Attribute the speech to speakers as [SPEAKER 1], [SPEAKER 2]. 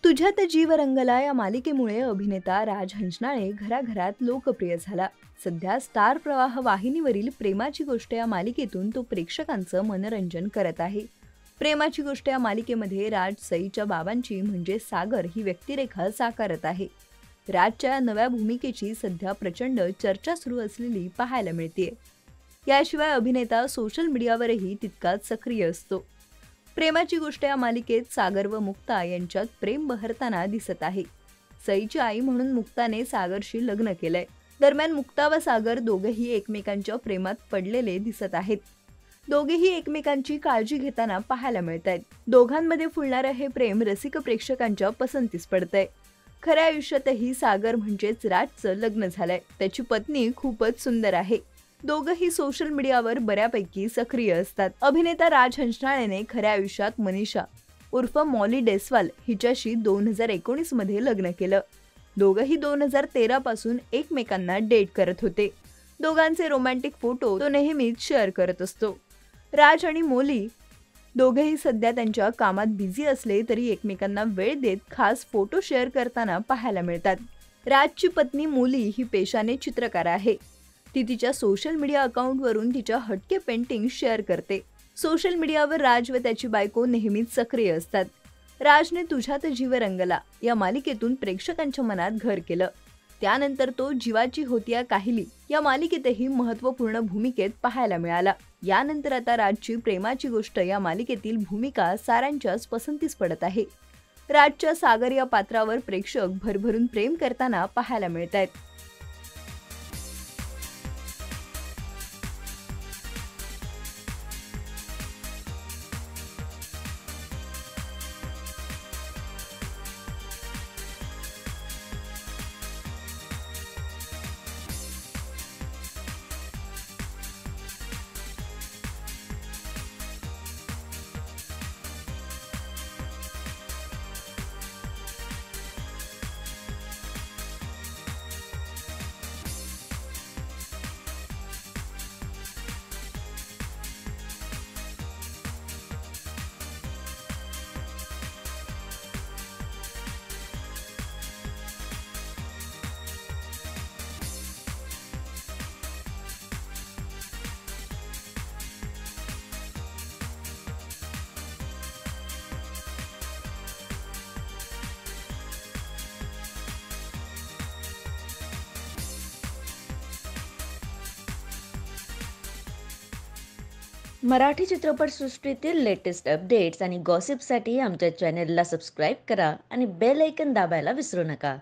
[SPEAKER 1] तुझ्यात जीव रंगला या मालिकेमुळे अभिनेता राज हंचनाळे घराघरात लोकप्रिय झाला. सध्या स्टार प्रवाह वाहिनीवरील प्रेमाची गोष्ट या मालिकेतून तो प्रेक्षकांचं मनोरंजन करत आहे. प्रेमाची गोष्ट या मालिकेमध्ये राज सईच्या बाबांची म्हणजे सागर ही व्यक्तिरेखा साकारत आहे. राजच्या या नव्या भूमिकेची सध्या प्रचंड चर्चा सुरू असलेली पाहायला मिळतेय. याशिवाय अभिनेता सोशल मीडियावरही तितकाच सक्रिय असतो. प्रेमाची गोष्ट या मालिकेत सागर व मुक्ता यांच्यात प्रेम बहरताना दिसत आहे. सईची आई म्हणून मुक्ताने सागरशी लग्न केलंय. दरम्यान मुक्ता व सागर दोघेही एकमेकांच्या प्रेमात पडलेले दिसत आहेत. दोघेही एकमेकांची काळजी घेताना पाहायला मिळत आहेत. दोघांमध्ये फुलणारं हे प्रेम रसिक प्रेक्षकांच्या पसंतीस पडतंय. खऱ्या आयुष्यातही सागर म्हणजेच राजचं लग्न झालंय. त्याची पत्नी खूपच सुंदर आहे. दोघंही सोशल मीडियावर बऱ्यापैकी सक्रिय असतात. अभिनेता राज हंचनाळेने खऱ्या आयुष्यात मनीषा उर्फ मॉली डेस्वाल हिच्याशी 2019 मध्ये लग्न केलं. दोघंही 2013 पासून एकमेकांना डेट करत होते. दोघांचे रोमॅन्टिक फोटो तो नेहमीच शेअर करत असतो. राज आणि मोली दोघेही सध्या त्यांच्या कामात बिझी असले तरी एकमेकांना वेळ देत खास फोटो शेअर करताना पाहायला मिळतात. राजची पत्नी मोली ही पेशाने चित्रकार आहे. ती तिच्या सोशल मीडिया अकाउंटवरून तिच्या हटके पेंटिंग शेअर करते. सोशल मीडियावर राज व त्याची बायको नेहमीच सक्रिय असतात. राजने तुझ्यात जीव रंगला या मालिकेतून प्रेक्षकांच्या मनात घर केलं. त्यानंतर तो जीवाची होती काहिली या मालिकेतही महत्त्वपूर्ण भूमिकेत पाहायला मिळाला. यानंतर आता राजची प्रेमाची गोष्ट या मालिकेतील भूमिका साऱ्यांच्याच पसंतीस पडत आहे. राजच्या सागर या पात्रावर प्रेक्षक भरभरून प्रेम करताना पाहायला मिळत आहेत.
[SPEAKER 2] मराठी चित्रपटसृष्टीतील लेटेस्ट अपडेट्स आणि गॉसिपसाठी आमच्या चॅनेलला सबस्क्राईब करा आणि बेल ऐकन दाबायला विसरू नका.